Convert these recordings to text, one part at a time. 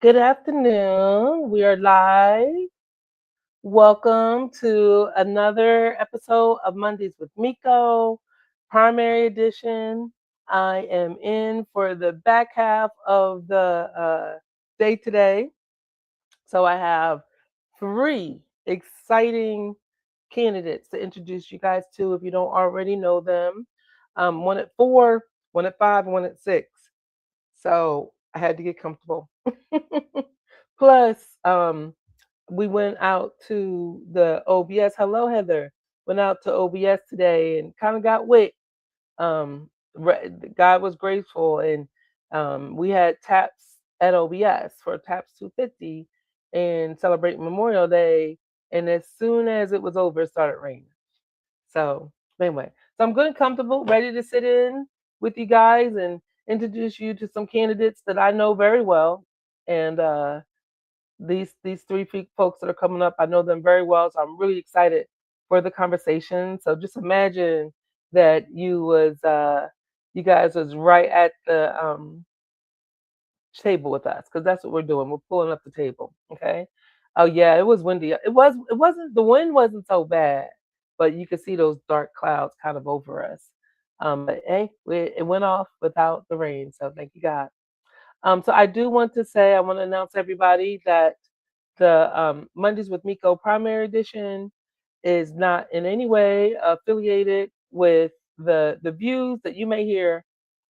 Good afternoon. We are live. Welcome to another episode of Mondays with Miko, primary edition. I am in for the back half of the day today. So I have three exciting candidates to introduce you guys to if you don't already know them. One at 4, one at 5, and one at 6. So I had to get comfortable. Plus, we went out to the OBS. Hello, Heather. Went out to OBS today and kind of got wet. God was graceful, and we had taps at OBS for Taps 250 and celebrating Memorial Day. And as soon as it was over, it started raining. So anyway, so I'm good and comfortable, ready to sit in with you guys and introduce you to some candidates that I know very well. And these three folks that are coming up, I know them very well, so I'm really excited for the conversation. So just imagine that you guys was right at the table with us, because that's what we're doing. We're pulling up the table. Okay. Oh yeah, it was windy. It wasn't, the wind wasn't so bad, but you could see those dark clouds kind of over us. But hey, it went off without the rain, so thank you God. So I do want to say, I want to announce everybody that the Mondays with Miko Primary Edition is not in any way affiliated with the views that you may hear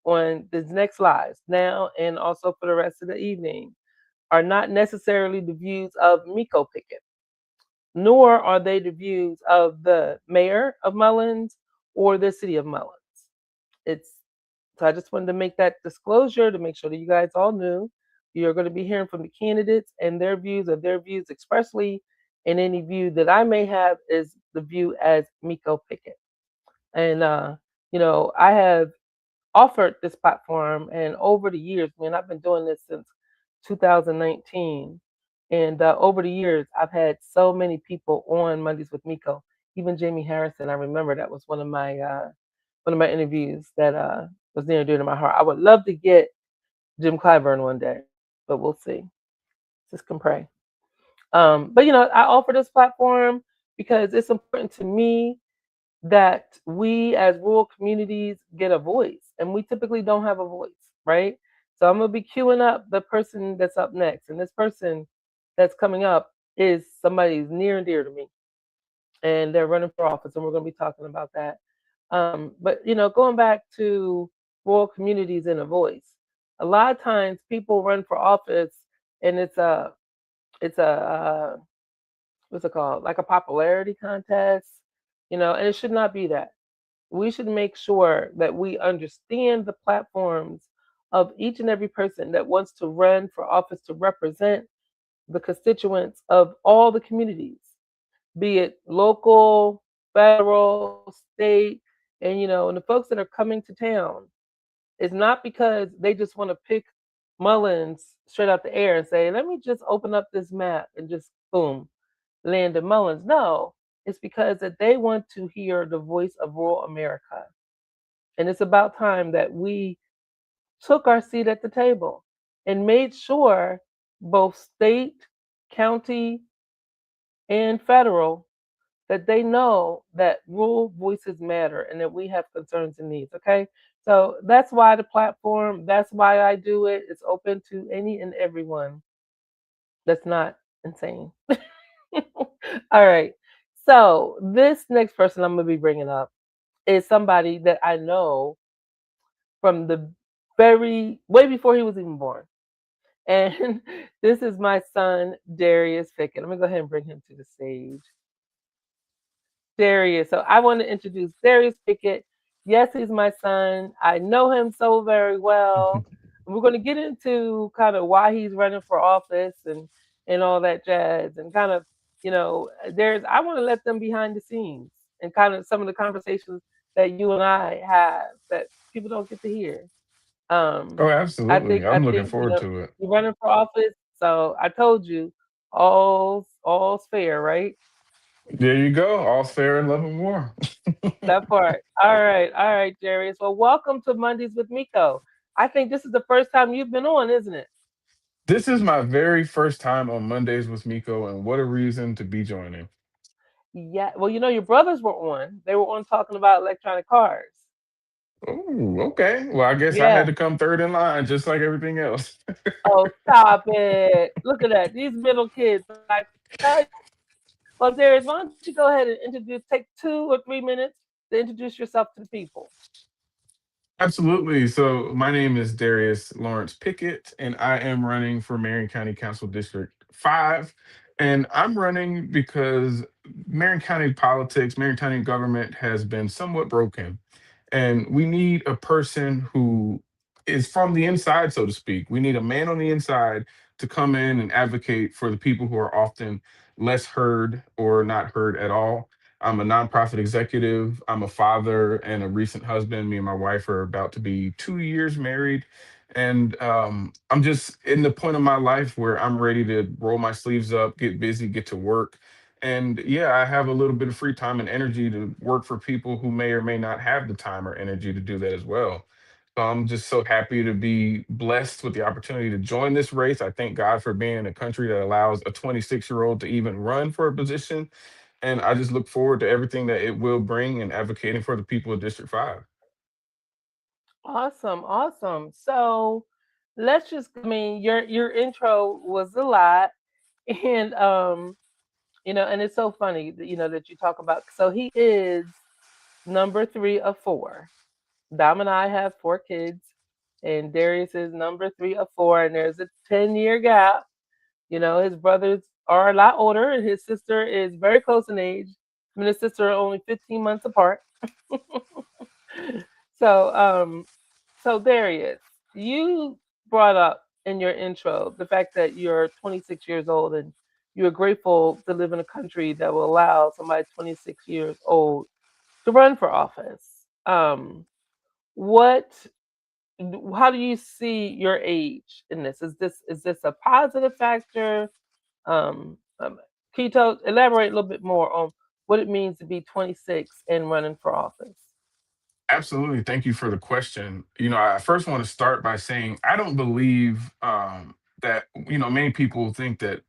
on this next lives now and also for the rest of the evening are not necessarily the views of Miko Pickett, nor are they the views of the mayor of Mullins or the city of Mullins. It's So I just wanted to make that disclosure to make sure that you guys all knew you're going to be hearing from the candidates and their views of their views expressly, and any view that I may have is the view as Miko Pickett. And I have offered this platform, and over the years, man, I've been doing this since 2019, and over the years, I've had so many people on Mondays with Miko. Even Jamie Harrison, I remember that was one of my interviews that was near and dear to my heart. I would love to get Jim Clyburn one day, but we'll see. Just can pray. But I offer this platform because it's important to me that we as rural communities get a voice, and we typically don't have a voice, right? So I'm gonna be queuing up the person that's up next, and this person that's coming up is somebody who's near and dear to me, and they're running for office, and we're gonna be talking about that. But going back to rural communities and a voice, a lot of times people run for office, and it's a what's it called, like a popularity contest, and it should not be that. We should make sure that we understand the platforms of each and every person that wants to run for office to represent the constituents of all the communities, be it local, federal, state, and the folks that are coming to town. It's not because they just want to pick Mullins straight out the air and say, let me just open up this map and just boom, land in Mullins. No, it's because that they want to hear the voice of rural America. And it's about time that we took our seat at the table and made sure both state, county, and federal that they know that rural voices matter and that we have concerns and needs. Okay. So that's why the platform, that's why I do it. It's open to any and everyone that's not insane. All right. So this next person I'm going to be bringing up is somebody that I know from the very way before he was even born. And this is my son, Darius Pickett. Let me go ahead and bring him to the stage. Darius. So I want to introduce Darius Pickett. Yes, he's my son. I know him so very well. We're going to get into kind of why he's running for office and all that jazz, and kind of, I want to let them behind the scenes and kind of some of the conversations that you and I have that people don't get to hear. Oh, I absolutely. think I I'm looking think forward to it. you're running for office, so I told you all's fair, right? There you go. All's fair in love and war. That part. All right, Darius. Well, welcome to Mondays with Miko. I think this is the first time you've been on, isn't it? This is my very first time on Mondays with Miko, and what a reason to be joining. Yeah. Well, your brothers were on. They were on talking about electronic cars. Oh, okay. Well, I guess I Yeah. had to come third in line, just like everything else. Oh, stop it. Look at that. These middle kids. I tell you. Well, Darius, why don't you go ahead and take 2 or 3 minutes to introduce yourself to the people? Absolutely. So, my name is Darius Lawrence Pickett, and I am running for Marion County Council District 5. And I'm running because Marion County politics, Marion County government has been somewhat broken. And we need a person who is from the inside, so to speak. We need a man on the inside to come in and advocate for the people who are often less heard or not heard at all. I'm a nonprofit executive. I'm a father and a recent husband. Me and my wife are about to be 2 years married. And I'm just in the point of my life where I'm ready to roll my sleeves up, get busy, get to work. And yeah, I have a little bit of free time and energy to work for people who may or may not have the time or energy to do that as well. So I'm just so happy to be blessed with the opportunity to join this race. I thank God for being in a country that allows a 26-year-old to even run for a position, and I just look forward to everything that it will bring and advocating for the people of District 5. Awesome, awesome. So let's just I mean your intro was a lot and and it's so funny that that you talk about so he is number 3 of 4. Dom and I have 4 kids and Darius is number 3 of 4 and there's a 10-year gap. His brothers are a lot older and his sister is very close in age. I mean his sister are only 15 months apart. So, so Darius, you brought up in your intro the fact that you're 26 years old and you're grateful to live in a country that will allow somebody 26 years old to run for office. What? How do you see your age in this? Is this a positive factor? Can you elaborate a little bit more on what it means to be 26 and running for office? Absolutely. Thank you for the question. I first want to start by saying I don't believe that, many people think that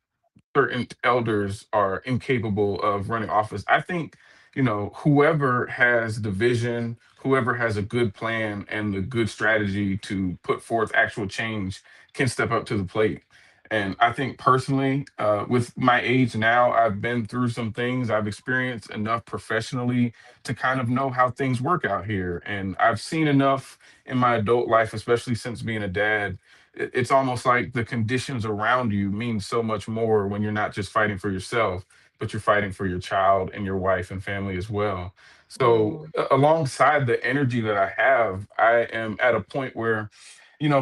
certain elders are incapable of running office. I think, whoever has the vision, whoever has a good plan and the good strategy to put forth actual change can step up to the plate. And I think personally, with my age now, I've been through some things. I've experienced enough professionally to kind of know how things work out here. And I've seen enough in my adult life, especially since being a dad. It's almost like the conditions around you mean so much more when you're not just fighting for yourself, but you're fighting for your child and your wife and family as well. So, Mm. alongside the energy that I have, I am at a point where,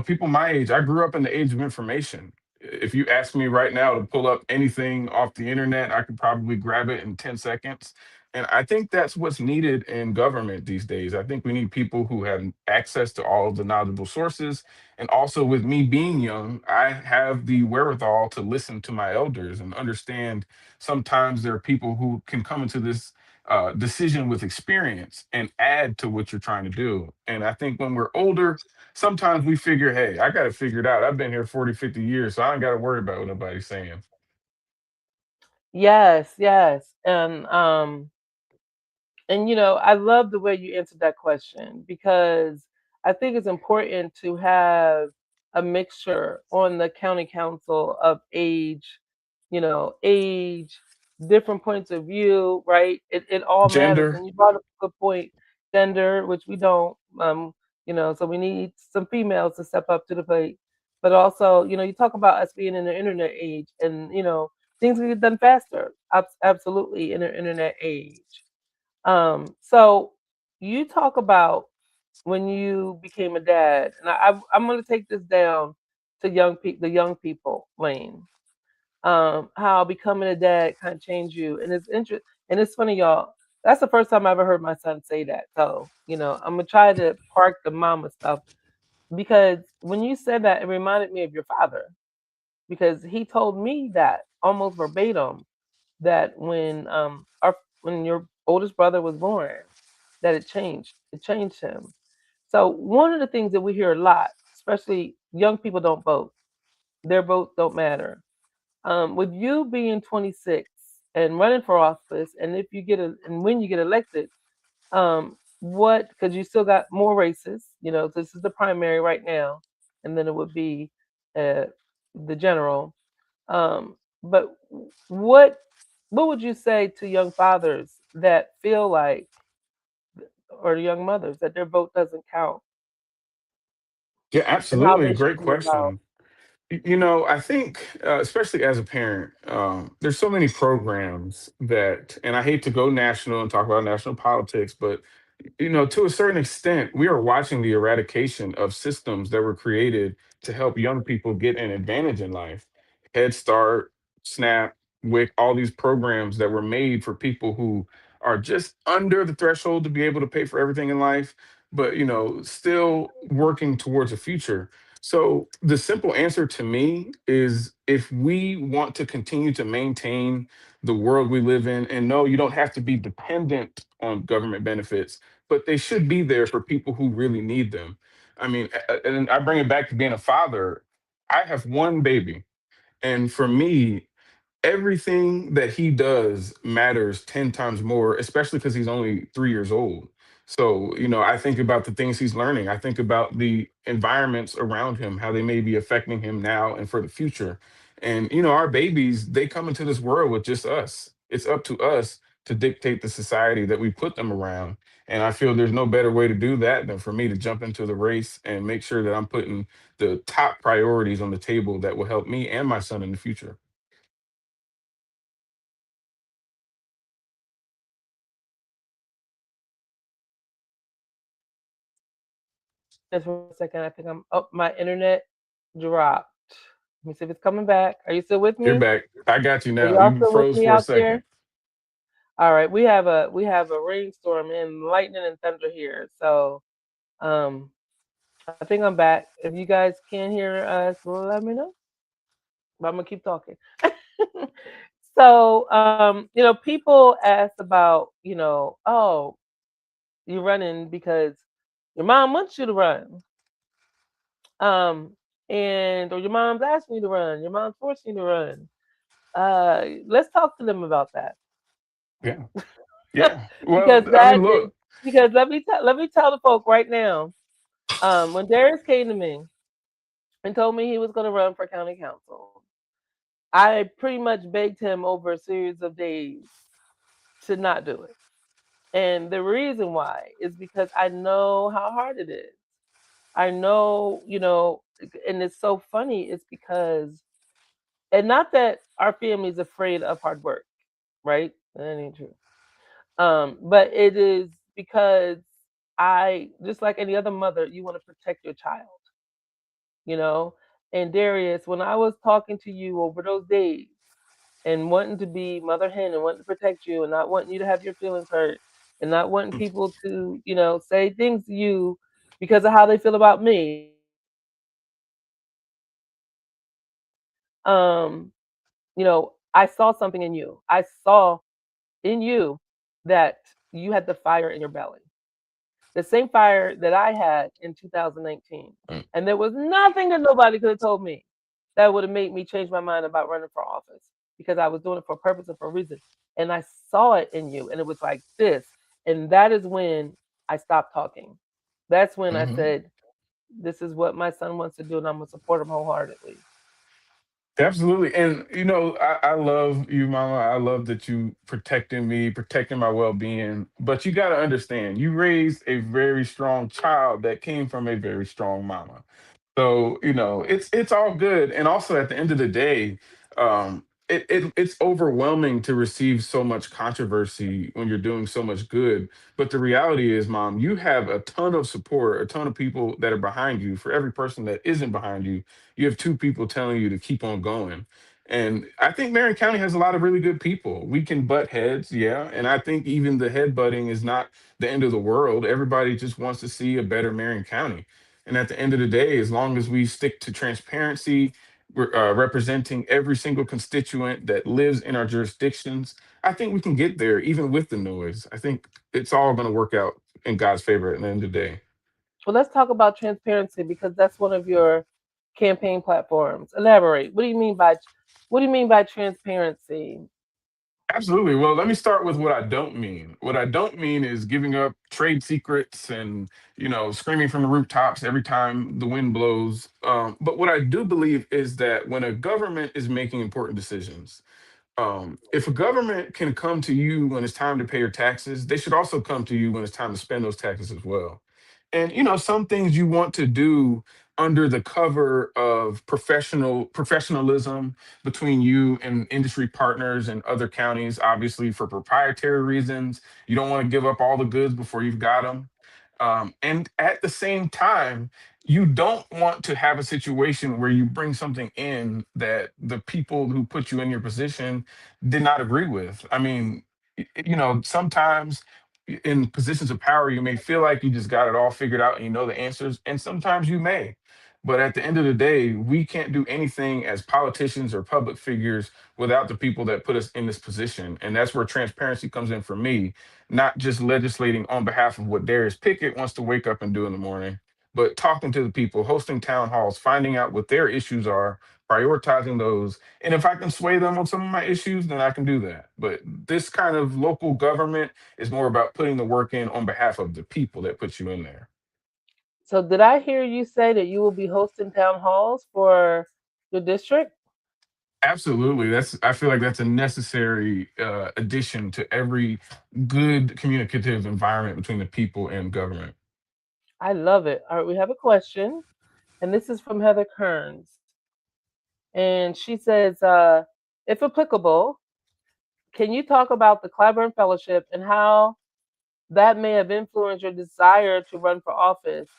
people my age, I grew up in the age of information. If you ask me right now to pull up anything off the internet, I could probably grab it in 10 seconds. And I think that's what's needed in government these days. I think we need people who have access to all of the knowledgeable sources. And also, with me being young, I have the wherewithal to listen to my elders and understand sometimes there are people who can come into this decision with experience and add to what you're trying to do. And I think when we're older, sometimes we figure, hey, I got to figure it out. I've been here 40, 50 years, so I ain't got to worry about what nobody's saying. Yes, yes. And I love the way you answered that question because I think it's important to have a mixture on the county council of age, different points of view, right? It all matters. Gender, And you brought up a good point, gender, which we don't, so we need some females to step up to the plate. But also, you talk about us being in the internet age and, things can get done faster. Absolutely in the internet age. So you talk about when you became a dad, and I'm going to take this down to the young people lane. How becoming a dad kind of changed you, and and it's funny, y'all. That's the first time I ever heard my son say that. So I'm gonna try to park the mama stuff because when you said that, it reminded me of your father because he told me that almost verbatim that when your oldest brother was born, that it changed him. So one of the things that we hear a lot, especially young people don't vote, Their votes don't matter. With you being 26 and running for office, and if you get and when you get elected, what? Because you still got more races. This is the primary right now, and then it would be uh, the general. But what what would you say to young fathers that feel like, or young mothers, that their vote doesn't count, Yeah, and how absolutely. they should Great be involved? question. I think, especially as a parent, there's so many programs that, and I hate to go national and talk about national politics, but to a certain extent, we are watching the eradication of systems that were created to help young people get an advantage in life. Head Start, SNAP, WIC, all these programs that were made for people who are just under the threshold to be able to pay for everything in life, but still working towards a future. So the simple answer to me is, if we want to continue to maintain the world we live in, and no, you don't have to be dependent on government benefits, but they should be there for people who really need them. I mean, and I bring it back to being a father. I have one baby, and for me, everything that he does matters 10 times more, especially because he's only 3 years old. So, I think about the things he's learning. I think about the environments around him, how they may be affecting him now and for the future. And, our babies, they come into this world with just us. It's up to us to dictate the society that we put them around. And I feel there's no better way to do that than for me to jump into the race and make sure that I'm putting the top priorities on the table that will help me and my son in the future. Just for a second, I think I'm. Oh, my internet dropped. Let me see if it's coming back. Are you still with You're me? back. I got you Are now. y'all You still with froze me for a out second. there? All right, we have a rainstorm and lightning and thunder here. So I think I'm back. If you guys can't hear us, let me know. But I'm gonna keep talking. So people ask about, oh, you're running because your mom wants you to run. Um, or your mom's asking you to run, your mom's forcing you to run. Let's talk to them about that. Yeah. Yeah. Well, because I that mean, is look. because let me tell the folk right now. When Darius came to me and told me he was going to run for county council, I pretty much begged him over a series of days to not do it. And the reason why is because I know how hard it is. I know, and it's so funny. It's because, and not that our family's afraid of hard work, right? That ain't true. But it is because I, just like any other mother, you want to protect your child, you know. And Darius, when I was talking to you over those days and wanting to be mother hen and wanting to protect you and not wanting you to have your feelings hurt and not wanting people to, say things to you because of how they feel about me, um, I saw something in you. I saw in you that you had the fire in your belly, the same fire that I had in 2019. Mm. And there was nothing that nobody could have told me that would have made me change my mind about running for office, because I was doing it for a purpose and for a reason. And I saw it in you, and it was like this. And that is when I stopped talking. That's when I Mhm. said, this is what my son wants to do, and I'm going to support him wholeheartedly. Absolutely. And I love you, mama. I love that you protecting me, protecting my well-being. But you gotta understand, you raised a very strong child that came from a very strong mama. So, it's all good. And also at the end of the day, it's overwhelming to receive so much controversy when you're doing so much good. But the reality is, mom, you have a ton of support, a ton of people that are behind you. For every person that isn't behind you, you have two people telling you to keep on going. And I think Marion County has a lot of really good people. We can butt heads, yeah. And I think even the head butting is not the end of the world. Everybody just wants to see a better Marion County. And at the end of the day, as long as we stick to transparency, representing every single constituent that lives in our jurisdictions, I think we can get there even with the noise. I think it's all going to work out in God's favor at the end of the day. Well, let's talk about transparency, because that's one of your campaign platforms? Elaborate. What do you mean by transparency? Absolutely. Well, let me start with what I don't mean. What I don't mean is giving up trade secrets and, screaming from the rooftops every time the wind blows. But what I do believe is that when a government is making important decisions, if a government can come to you when it's time to pay your taxes, they should also come to you when it's time to spend those taxes as well. And some things you want to do under the cover of professionalism between you and industry partners and other counties, obviously for proprietary reasons. You don't want to give up all the goods before you've got them. And at the same time, you don't want to have a situation where you bring something in that the people who put you in your position did not agree with. I mean, sometimes in positions of power, you may feel like you just got it all figured out and you know the answers, and sometimes you may. But at the end of the day, we can't do anything as politicians or public figures without the people that put us in this position. And that's where transparency comes in for me, not just legislating on behalf of what Darius Pickett wants to wake up and do in the morning, but talking to the people, hosting town halls, finding out what their issues are, prioritizing those. And if I can sway them on some of my issues, then I can do that. But this kind of local government is more about putting the work in on behalf of the people that put you in there. So did I hear you say that you will be hosting town halls for your district? Absolutely. I feel like that's a necessary addition to every good communicative environment between the people and government. I love it. All right, we have a question, and this is from Heather Kearns. And she says, if applicable, can you talk about the Clyburn Fellowship and how that may have influenced your desire to run for office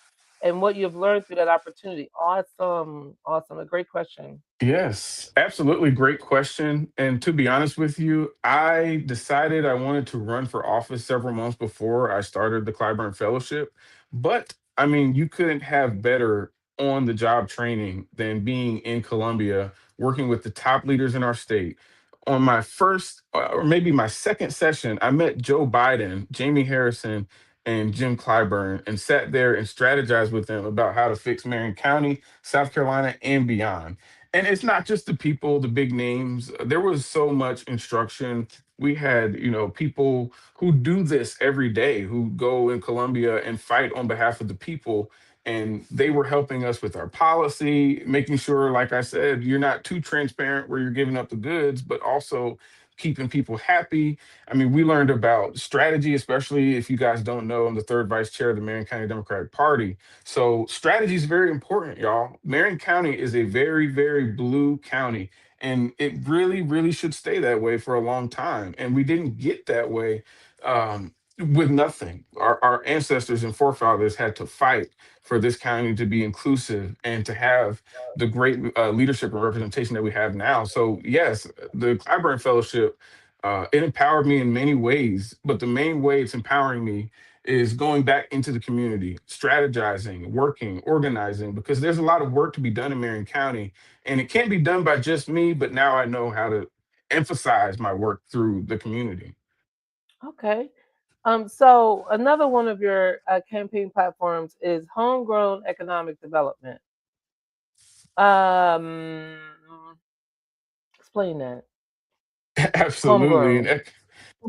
and what you've learned through that opportunity? Awesome. Awesome. A great question. Yes, absolutely. Great question. And to be honest with you, I decided I wanted to run for office several months before I started the Clyburn Fellowship. But I mean, you couldn't have better on the job training than being in Columbia, working with the top leaders in our state. On my first, or maybe my second session, I met Joe Biden, Jamie Harrison, and Jim Clyburn and sat there and strategized with them about how to fix Marion County, South Carolina, and beyond. And it's not just the people, the big names. There was so much instruction. We had, people who do this every day, who go in Columbia and fight on behalf of the people. And they were helping us with our policy, making sure, like I said, you're not too transparent where you're giving up the goods, but also keeping people happy. I mean, we learned about strategy, especially if you guys don't know, I'm the third vice chair of the Marion County Democratic Party. So strategy is very important, y'all. Marion County is a very, very blue county, and it really, really should stay that way for a long time. And we didn't get that way with nothing. Our ancestors and forefathers had to fight for this county to be inclusive and to have the great leadership and representation that we have now. So yes, the Clyburn Fellowship, it empowered me in many ways, but the main way it's empowering me is going back into the community, strategizing, working, organizing, because there's a lot of work to be done in Marion County, and it can't be done by just me. But now I know how to emphasize my work through the community. Okay. So another one of your campaign platforms is homegrown economic development. Um, explain that. Absolutely. And Homegrown.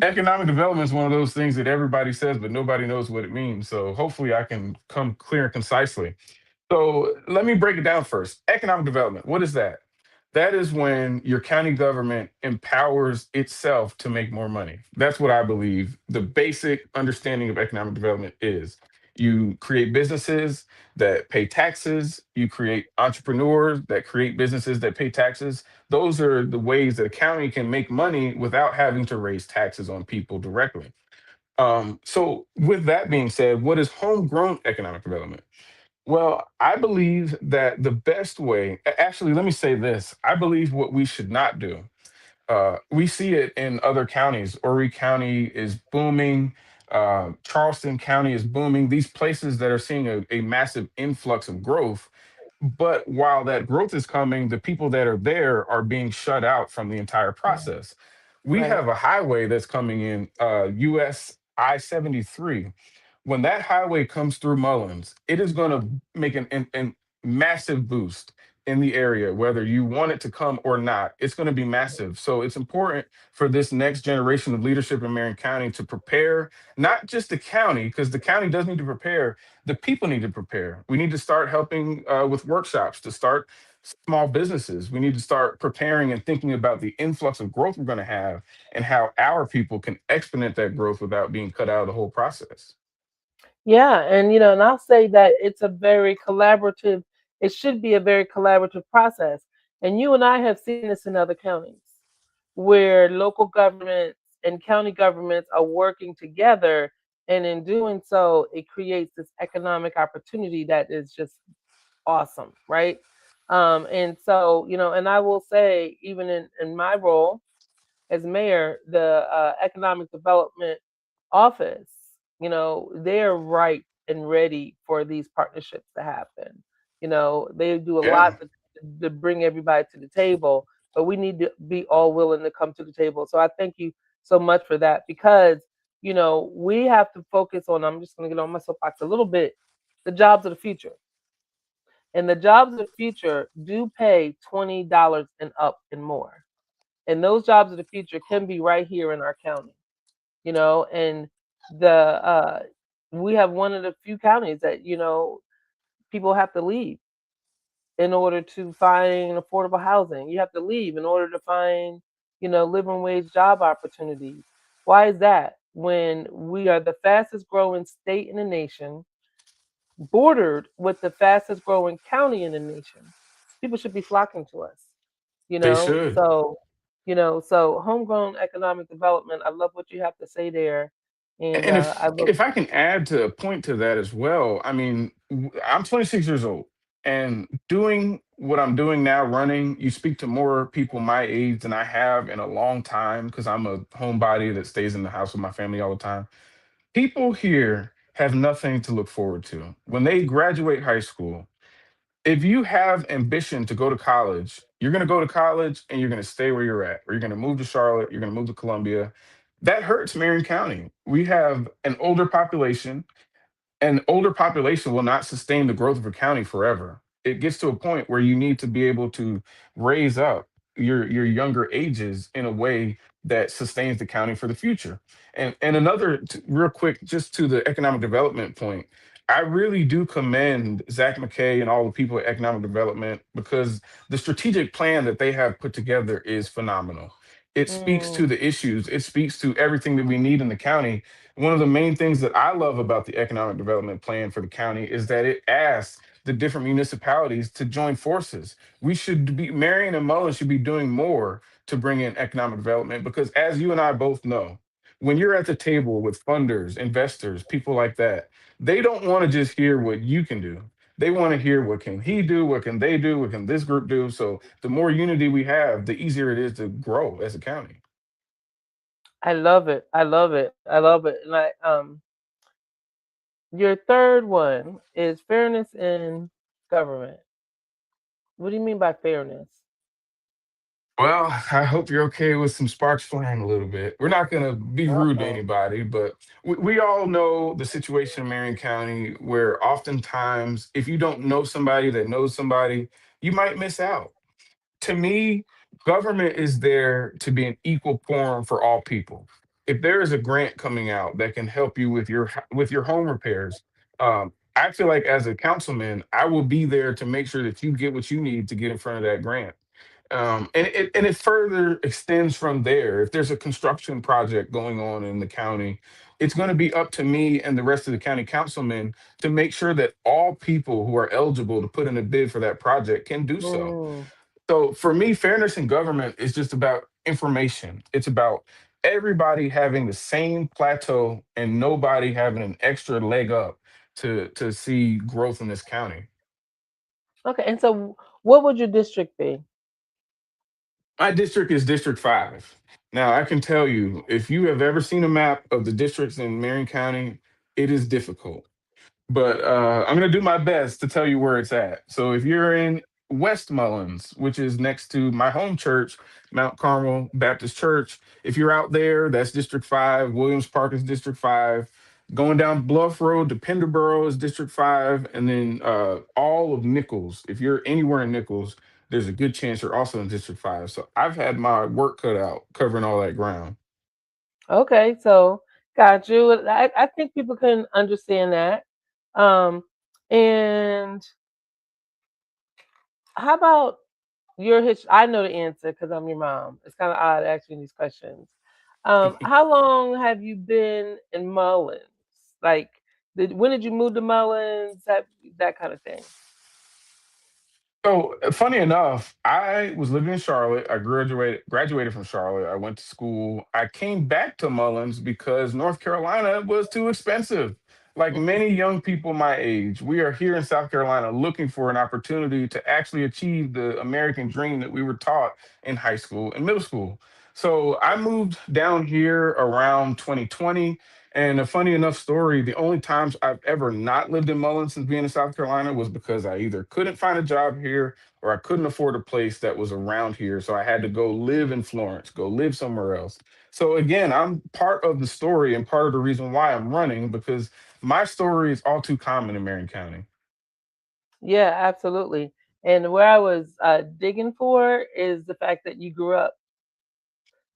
economic development is one of those things that everybody says, but nobody knows what it means. So hopefully I can come clear and concisely. So let me break it down first. Economic development, what is that? That is when your county government empowers itself to make more money. That's what I believe the basic understanding of economic development is. You create businesses that pay taxes, you create entrepreneurs that create businesses that pay taxes. Those are the ways that a county can make money without having to raise taxes on people directly. So, with that being said, what is homegrown economic development? Well, I believe that the best way, actually, let me say this. I believe what we should not do. We see it in other counties. Horry County is booming. Charleston County is booming. These places that are seeing a massive influx of growth. But while that growth is coming, the people that are there are being shut out from the entire Right. process. We Right. have a highway that's coming in, US I-73. When that highway comes through Mullins, it is going to make an massive boost in the area, whether you want it to come or not. It's going to be massive. So it's important for this next generation of leadership in Marion County to prepare not just the county, because the county does need to prepare, the people need to prepare. We need to start helping with workshops to start small businesses. We need to start preparing and thinking about the influx of growth we're going to have and how our people can exponent that growth without being cut out of the whole process. Yeah, and and I'll say that it's a very collaborative, it should be a very collaborative process. And you and I have seen this in other counties where local governments and county governments are working together, and in doing so, it creates this economic opportunity that is just awesome, right? And so, and I will say, even in my role as mayor, the economic development office, they're right and ready for these partnerships to happen. They do a lot Yeah. to bring everybody to the table, but we need to be all willing to come to the table. So I thank you so much for that, because we have to focus on. I'm just going to get on my soapbox a little bit. The jobs of the future, and the jobs of the future do pay $20 and up and more. And those jobs of the future can be right here in our county, and the we have one of the few counties that people have to leave in order to find affordable housing. You have to leave in order to find living wage job opportunities. Why is that? When we are the fastest growing state in the nation, bordered with the fastest growing county in the nation, people should be flocking to us. you They know should. so so homegrown economic development, I love what you have to say there. And And I look. if I can add to a point to that as well, I mean, I'm 26 years old, and doing what I'm doing now, running, you speak to more people my age than I have in a long time because I'm a homebody that stays in the house with my family all the time. People here have nothing to look forward to when they graduate high school. If you have ambition to go to college, you're going to go to college and you're going to stay where you're at, or you're going to move to Charlotte, you're going to move to Columbia. That hurts Marion County. We have an older population. An older population will not sustain the growth of a county forever. It gets to a point where you need to be able to raise up your younger ages in a way that sustains the county for the future. And another real quick, just to the economic development point, I really do commend Zach McKay and all the people at economic development because the strategic plan that they have put together is phenomenal. It speaks to mm, the issues. It speaks to everything that we need in the county. One of the main things that I love about the economic development plan for the county is that it asks the different municipalities to join forces. We should be, Marion and Mullen should be doing more to bring in economic development because, as you and I both know, when you're at the table with funders, investors, people like that, they don't want to just hear what you can do. They want to hear what can he do, what can they do, what can this group do. So the more unity we have, the easier it is to grow as a county. I love it. I love it. I love it. And your third one is fairness in government. What do you mean by fairness? Well, I hope you're okay with some sparks flying a little bit. We're not going to be rude to Uh-oh. anybody, but we all know the situation in Marion County where oftentimes, if you don't know somebody that knows somebody, you might miss out. To me, government is there to be an equal forum for all people. If there is a grant coming out that can help you with with your home repairs, I feel like as a councilman, I will be there to make sure that you get what you need to get in front of that grant. And it further extends from there. If there's a construction project going on in the county, it's going to be up to me and the rest of the county councilmen to make sure that all people who are eligible to put in a bid for that project can do so. Mm. So for me, fairness in government is just about information. It's about everybody having the same plateau and nobody having an extra leg up to see growth in this county. Okay, and so what would your district be? My district is District 5. Now, I can tell you, if you have ever seen a map of the districts in Marion County, it is difficult. But I'm going to do my best to tell you where it's at. So if you're in West Mullins, which is next to my home church, Mount Carmel Baptist Church, if you're out there, that's District 5. Williams Park is District 5. Going down Bluff Road to Penderboro is District 5, and then all of Nichols. If you're anywhere in Nichols, there's a good chance you're also in District 5. So I've had my work cut out covering all that ground. Okay, so got you. I think people can understand that. Um, and how about your history? I know the answer because I'm your mom. It's kind of odd asking these questions. How long have you been in Mullins? Like, when did you move to Mullins? That kind of thing. So funny enough, I was living in Charlotte. I graduated from Charlotte. I went to school. I came back to Mullins because North Carolina was too expensive. Like many young people my age, we are here in South Carolina looking for an opportunity to actually achieve the American dream that we were taught in high school and middle school. So I moved down here around 2020. And a funny enough story, the only times I've ever not lived in Mullins since being in South Carolina was because I either couldn't find a job here or I couldn't afford a place that was around here. So I had to go live in Florence, go live somewhere else. So again, I'm part of the story and part of the reason why I'm running because my story is all too common in Marion County. Yeah, absolutely. And where I was digging for is the fact that you grew up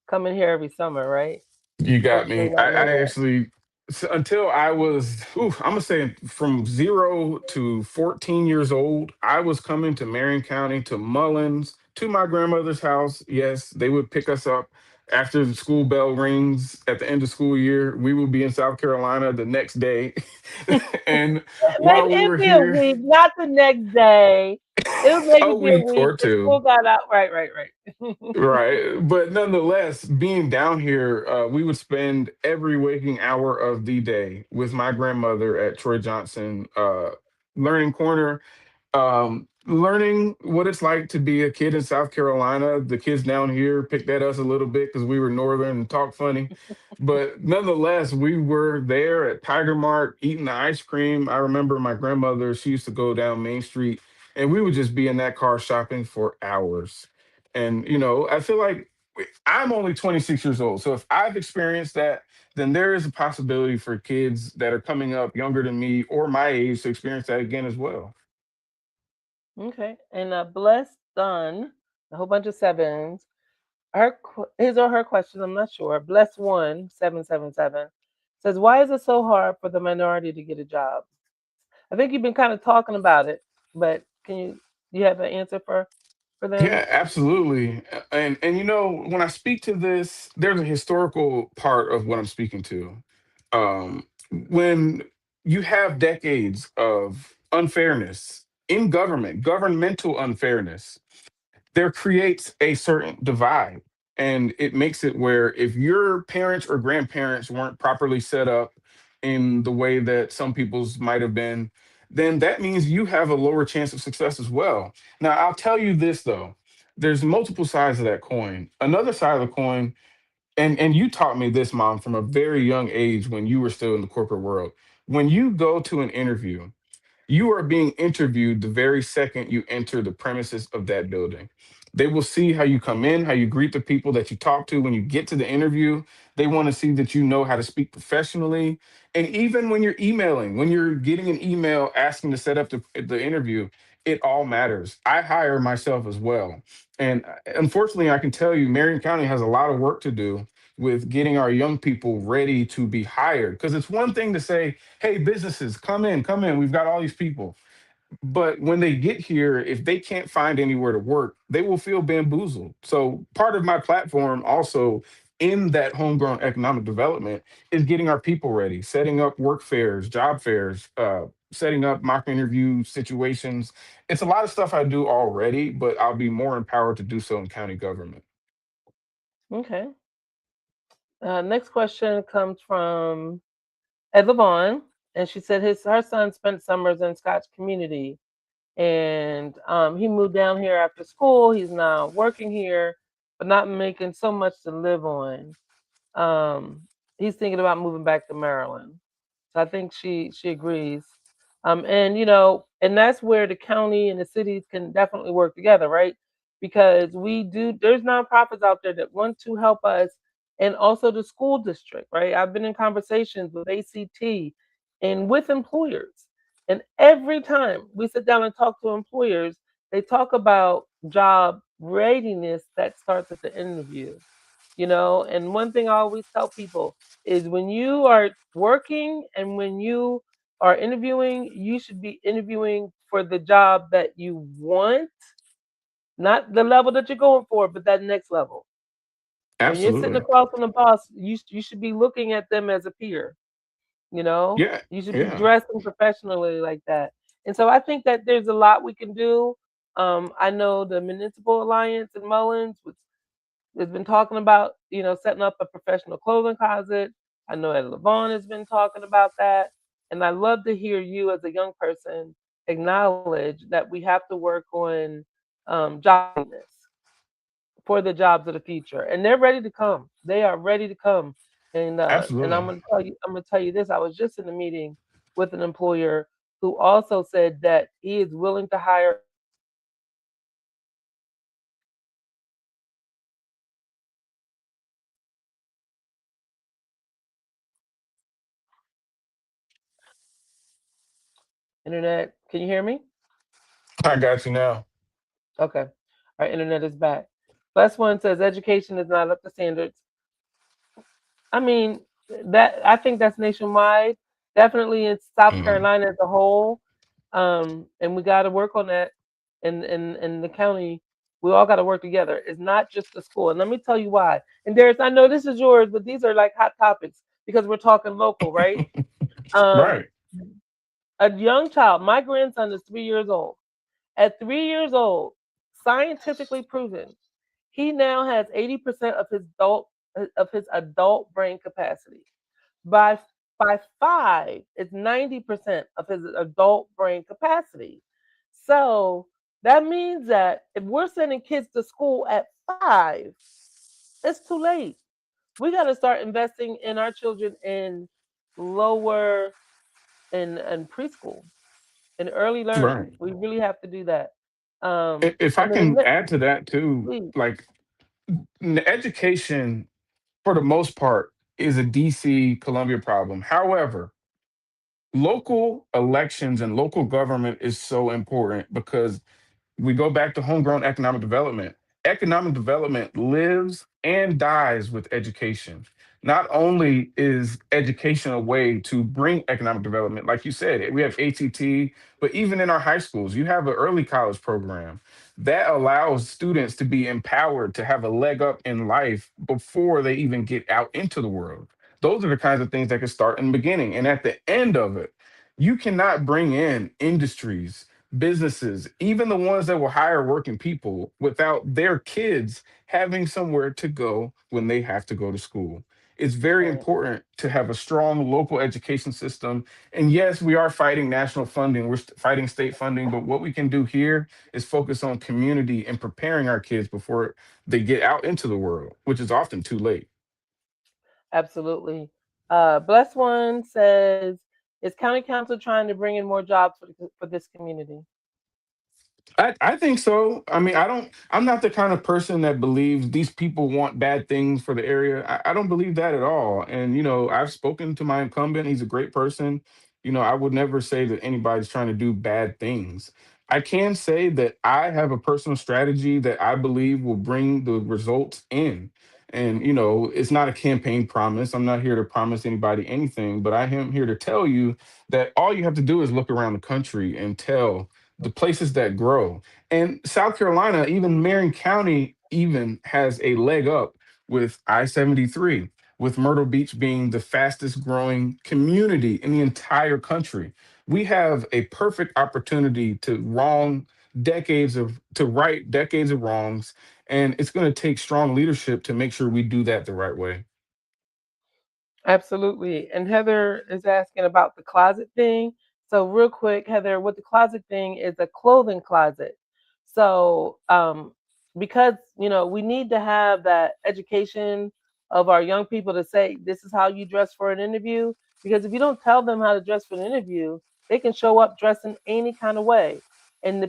coming here every summer, right? You got Folks may me. not I, know I that. actually, until I was, I'm gonna say from 0 to 14 years old, I was coming to Marion County to Mullins to my grandmother's house. Yes, they would pick us up after the school bell rings at the end of school year. We would be in South Carolina the next day, and Maybe while we it'd were be a here, week, not the next day. It would a maybe be a week week or because two. school got out. Right, right, right. Right. But nonetheless, being down here, we would spend every waking hour of the day with my grandmother at Troy Johnson Learning Corner, learning what it's like to be a kid in South Carolina. The kids down here picked at us a little bit because we were northern and talk funny. But nonetheless, we were there at Tiger Mart eating the ice cream. I remember my grandmother, she used to go down Main Street and we would just be in that car shopping for hours. And, I feel like I'm only 26 years old. So if I've experienced that, then there is a possibility for kids that are coming up younger than me or my age to experience that again as well. Okay. And blessed son, a whole bunch of sevens. His or her question, I'm not sure. Blessed one, 777, says, why is it so hard for the minority to get a job? I think you've been kind of talking about it, but you have an answer for them? Yeah, absolutely. And when I speak to this, there's a historical part of what I'm speaking to. When you have decades of unfairness in government, governmental unfairness, there creates a certain divide. And it makes it where if your parents or grandparents weren't properly set up in the way that some people's might have been, then that means you have a lower chance of success as well. Now, I'll tell you this though, there's multiple sides of that coin. Another side of the coin, and you taught me this, mom, from a very young age when you were still in the corporate world. When you go to an interview, you are being interviewed the very second you enter the premises of that building. They will see how you come in, how you greet the people that you talk to when you get to the interview. They want to see that you know how to speak professionally. And even when you're emailing, when you're getting an email asking to set up the interview, it all matters. I hire myself as well. And unfortunately, I can tell you, Marion County has a lot of work to do with getting our young people ready to be hired. Because it's one thing to say, hey, businesses, come in. We've got all these people. But when they get here, if they can't find anywhere to work, they will feel bamboozled. So part of my platform also in that homegrown economic development is getting our people ready, setting up work fairs, job fairs, setting up mock interview situations. It's a lot of stuff I do already, but I'll be more empowered to do so in county government. Okay. Next question comes from Ed Vaughn, and she said her son spent summers in Scotch community, and he moved down here after school. He's now working here, but not making so much to live on. Um, he's thinking about moving back to Maryland. So I think she agrees. And that's where the county and the cities can definitely work together, right? Because there's nonprofits out there that want to help us and also the school district, right? I've been in conversations with ACT and with employers. And every time we sit down and talk to employers, they talk about job readiness that starts at the interview. And one thing I always tell people is when you are working and when you are interviewing, you should be interviewing for the job that you want, not the level that you're going for, but that next level. When you're sitting Absolutely. across from the boss, you should be looking at them as a peer. Yeah. You should be Yeah. dressing professionally like that. And so I think that there's a lot we can do. I know the Municipal Alliance in Mullins, which has been talking about, setting up a professional clothing closet. I know Ed Levon has been talking about that. And I love to hear you as a young person acknowledge that we have to work on job readiness for the jobs of the future. And they're ready to come. They are ready to come. And Absolutely. I'm gonna tell you this. I was just in a meeting with an employer who also said that he is willing to hire internet. Can you hear me? I got you now. Okay. Our internet is back. Last one says education is not up to standards. I mean, that I think that's nationwide. Definitely in South Mhm. Carolina as a whole. And we got to work on that in the county. We all got to work together. It's not just the school. And let me tell you why. And Darius, I know this is yours, but these are like hot topics because we're talking local, right? Um, Right. a young child, my grandson is 3 years old. At 3 years old, scientifically proven, he now has 80% of his adult brain capacity. By by 5, it's 90% of his adult brain capacity. So that means that if we're sending kids to school at 5, it's too late. We got to start investing in our children in lower and preschool and early learning. Right. We really have to do that. If I And then the can next, add to that too, please, like education for the most part is a DC Columbia problem. However, local elections and local government is so important because we go back to homegrown economic development. Economic development lives and dies with education. Not only is education a way to bring economic development, like you said, we have ATT, but even in our high schools, you have an early college program that allows students to be empowered to have a leg up in life before they even get out into the world. Those are the kinds of things that can start in the beginning. And at the end of it, you cannot bring in industries, businesses, even the ones that will hire working people without their kids having somewhere to go when they have to go to school. It's very right. important to have a strong local education system. And yes, we are fighting national funding, fighting state funding, but what we can do here is focus on community and preparing our kids before they get out into the world, which is often too late. Absolutely. Bless One says, is county council trying to bring in more jobs for this community? I think so. I mean, I'm not the kind of person that believes these people want bad things for the area. I don't believe that at all. And, I've spoken to my incumbent. He's a great person. I would never say that anybody's trying to do bad things. I can say that I have a personal strategy that I believe will bring the results in. And, it's not a campaign promise. I'm not here to promise anybody anything, but I am here to tell you that all you have to do is look around the country and tell the places that grow. And South Carolina, even Marion County, even has a leg up with I-73, with Myrtle Beach being the fastest growing community in the entire country. We have a perfect opportunity to right decades of wrongs. And it's going to take strong leadership to make sure we do that the right way. Absolutely. And Heather is asking about the closet thing. So real quick, Heather, what the closet thing is a clothing closet. So because we need to have that education of our young people to say this is how you dress for an interview. Because if you don't tell them how to dress for an interview, they can show up dressing any kind of way. And the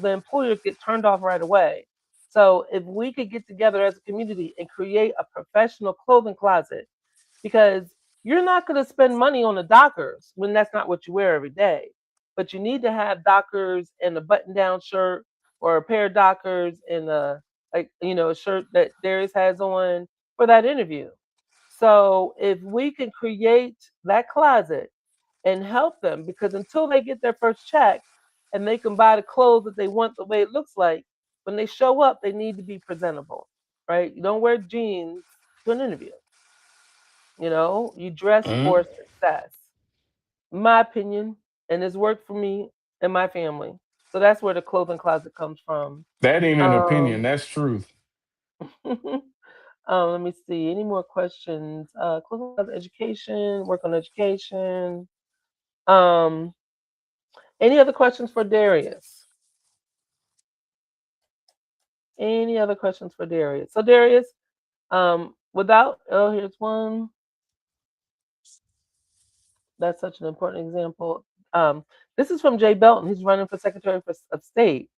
employers get turned off right away. So if we could get together as a community and create a professional clothing closet, because you're not going to spend money on the Dockers when that's not what you wear every day. But you need to have Dockers and a button-down shirt, or a pair of Dockers and a, like, a shirt that Darius has on for that interview. So if we can create that closet and help them, because until they get their first check and they can buy the clothes that they want the way it looks like, when they show up, they need to be presentable, right? You don't wear jeans to an interview. You dress Mhm. for success. My opinion, and it's worked for me and my family. So that's where the clothing closet comes from. That ain't an opinion. Um, That's truth. let me see. Any more questions? Clothing closet education, work on education. Um, any other questions for Darius? Any other questions for Darius? So Darius, here's one. That's such an important example. This is from Jay Belton. He's running for Secretary of State.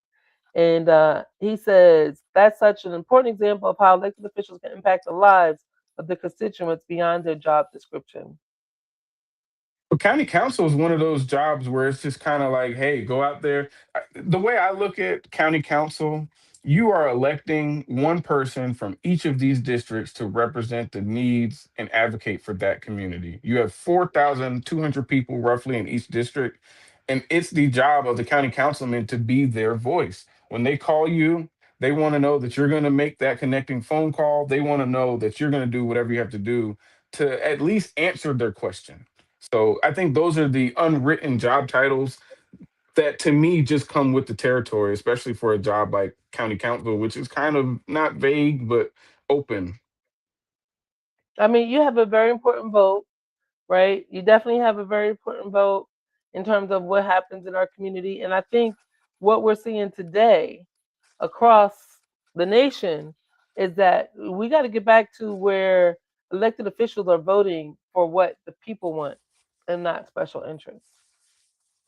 And he says that's such an important example of how elected officials can impact the lives of their constituents beyond their job description. But county council is one of those jobs where it's just kind of like, hey, go out there. The way I look at county council, you are electing one person from each of these districts to represent the needs and advocate for that community. You have 4,200 people roughly in each district, and it's the job of the county councilman to be their voice. When they call you, they want to know that you're going to make that connecting phone call. They want to know that you're going to do whatever you have to do to at least answer their question. So I think those are the unwritten job titles that to me just come with the territory, especially for a job like county council, which is kind of not vague but open. I mean, you have a very important vote, right? You definitely have a very important vote in terms of what happens in our community. And I think what we're seeing today across the nation is that we got to get back to where elected officials are voting for what the people want and not special interests.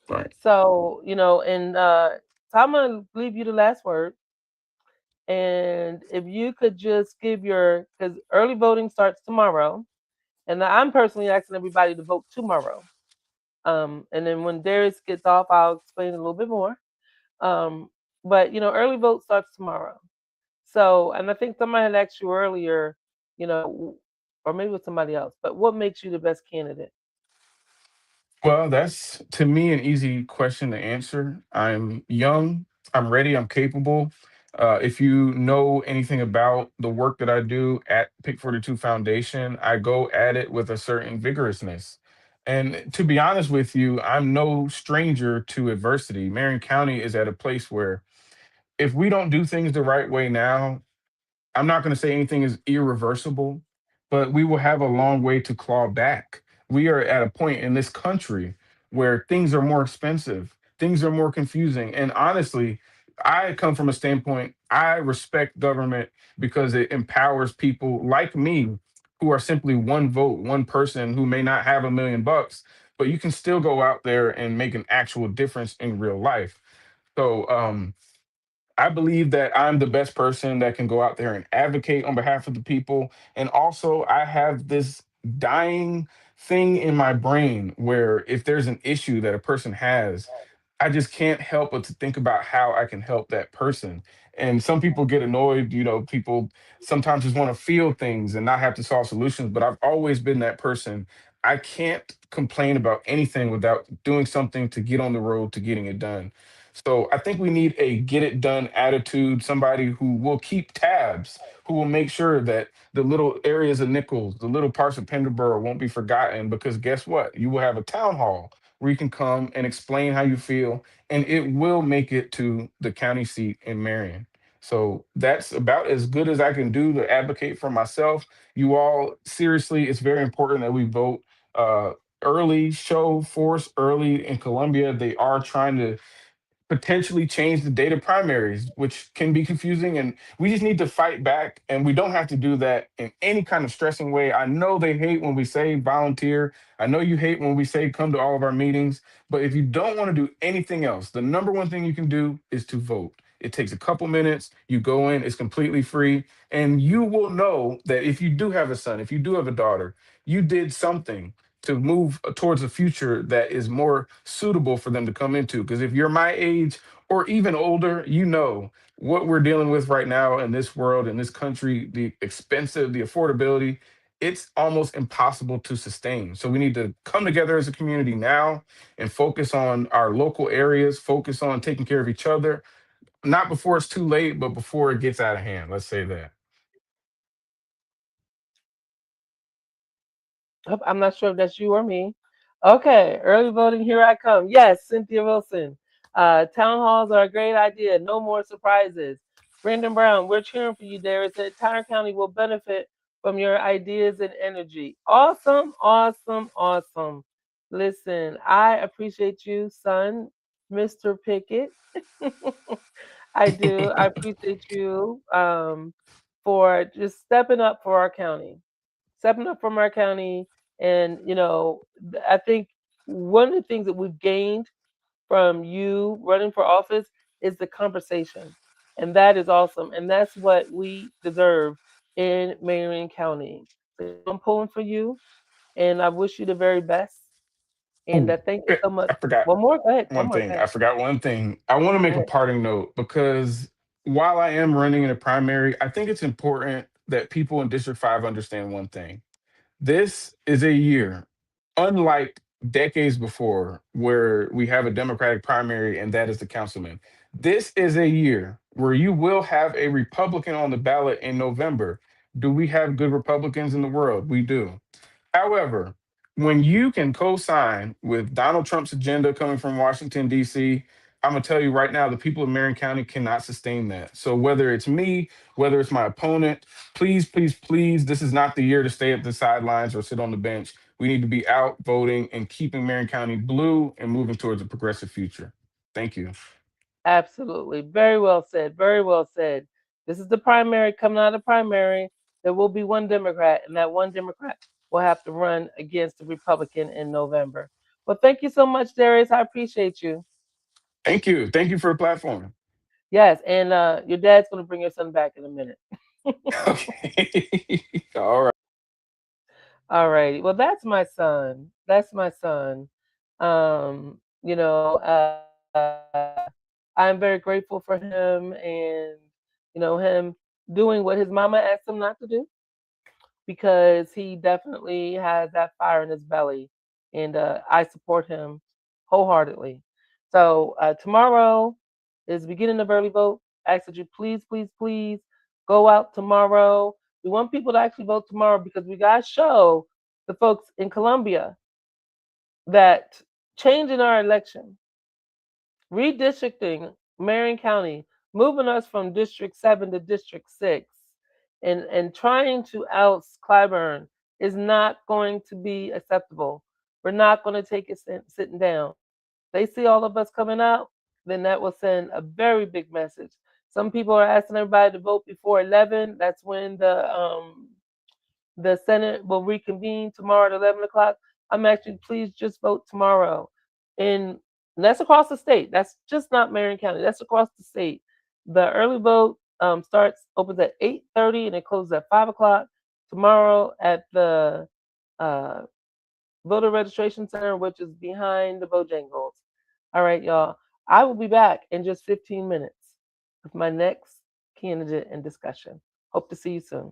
Right. So, and so I'm going to leave you the last word. And if you could just give because early voting starts tomorrow, and I'm personally asking everybody to vote tomorrow. And then when Darius gets off, I'll explain a little bit more. Um, but early vote starts tomorrow. So, and I think somebody had asked you earlier, or maybe it was somebody else, but what makes you the best candidate? Well, that's to me an easy question to answer. I'm young, I'm ready, I'm capable. If you know anything about the work that I do at Pick 42 Foundation, I go at it with a certain vigorousness. And to be honest with you, I'm no stranger to adversity. Marion County is at a place where if we don't do things the right way now, I'm not going to say anything is irreversible, but we will have a long way to claw back. We are at a point in this country where things are more expensive, things are more confusing. And honestly, I come from a standpoint, I respect government because it empowers people like me who are simply one vote, one person who may not have $1 million, but you can still go out there and make an actual difference in real life. So, I believe that I'm the best person that can go out there and advocate on behalf of the people. And also, I have this dying thing in my brain where if there's an issue that a person has, I just can't help but to think about how I can help that person. And some people get annoyed, people sometimes just want to feel things and not have to solve solutions. But I've always been that person. I can't complain about anything without doing something to get on the road to getting it done. So I think we need a get it done attitude, somebody who will keep tabs, who will make sure that the little areas of Nichols, the little parts of Penderborough won't be forgotten because guess what? You will have a town hall where you can come and explain how you feel, and it will make it to the county seat in Marion. So that's about as good as I can do to advocate for myself. You all, seriously, it's very important that we vote uh, early, show force early in Columbia. They are trying to potentially change the data primaries, which can be confusing. And we just need to fight back. And we don't have to do that in any kind of stressing way. I know they hate when we say volunteer. I know you hate when we say come to all of our meetings. But if you don't want to do anything else, the number one thing you can do is to vote. It takes a couple minutes. You go in, it's completely free. And you will know that if you do have a son, if you do have a daughter, you did something to move towards a future that is more suitable for them to come into. Because if you're my age or even older, you know what we're dealing with right now in this world, in this country, the expensive, the affordability, it's almost impossible to sustain. So we need to come together as a community now and focus on our local areas, focus on taking care of each other, not before it's too late, but before it gets out of hand. Let's say that. I'm not sure if that's you or me. Okay, early voting, here I come. Yes, Cynthia Wilson. Town halls are a great idea. No more surprises. Brandon Brown, we're cheering for you, Darius. The entire county will benefit from your ideas and energy. Awesome, awesome, awesome. Listen, I appreciate you, son, Mr. Pickett. I do. I appreciate you for just stepping up for our county, stepping up from our county. And, I think one of the things that we've gained from you running for office is the conversation. And that is awesome. And that's what we deserve in Marion County. So I'm pulling for you, and I wish you the very best. And Oh, thank you so much. I forgot One more, go ahead. One one more, go thing. I ahead. forgot one thing. I want to make Go a ahead. parting note because while I am running in a primary, I think it's important that people in District 5 understand one thing. This is a year, unlike decades before, where we have a Democratic primary and that is the councilman. This is a year where you will have a Republican on the ballot in November. Do we have good Republicans in the world? We do. However, when you can co-sign with Donald Trump's agenda coming from Washington, D.C., I'm gonna tell you right now, the people of Marion County cannot sustain that. So whether it's me, whether it's my opponent, please, please, please, this is not the year to stay at the sidelines or sit on the bench. We need to be out voting and keeping Marion County blue and moving towards a progressive future. Thank you. Absolutely. Very well said. Very well said. This is the primary. Coming out of the primary, there will be one Democrat, and that one Democrat will have to run against the Republican in November. Well, thank you so much, Darius. I appreciate you. Thank you. Thank you for the platform. Yes, and your dad's going to bring your son back in a minute. Okay. All right. All righty. Well, that's my son. That's my son. I'm very grateful for him, and him doing what his mama asked him not to do, because he definitely has that fire in his belly, and I support him wholeheartedly. So tomorrow is the beginning of early vote. I ask that you please, please, please go out tomorrow. We want people to actually vote tomorrow because we got to show the folks in Columbia that changing our election, redistricting Marion County, moving us from District 7 to District 6, and trying to oust Clyburn is not going to be acceptable. We're not going to take it sitting down. They see all of us coming out, then that will send a very big message. Some people are asking everybody to vote before 11. That's when the Senate will reconvene tomorrow at 11 o'clock. I'm actually, please just vote tomorrow. And that's across the state. That's just not Marion County. That's across the state. The early vote opens at 8:30 and it closes at 5 o'clock tomorrow at the uh, voter registration center, which is behind the Bojangles. All right, y'all. I will be back in just 15 minutes with my next candidate and discussion. Hope to see you soon.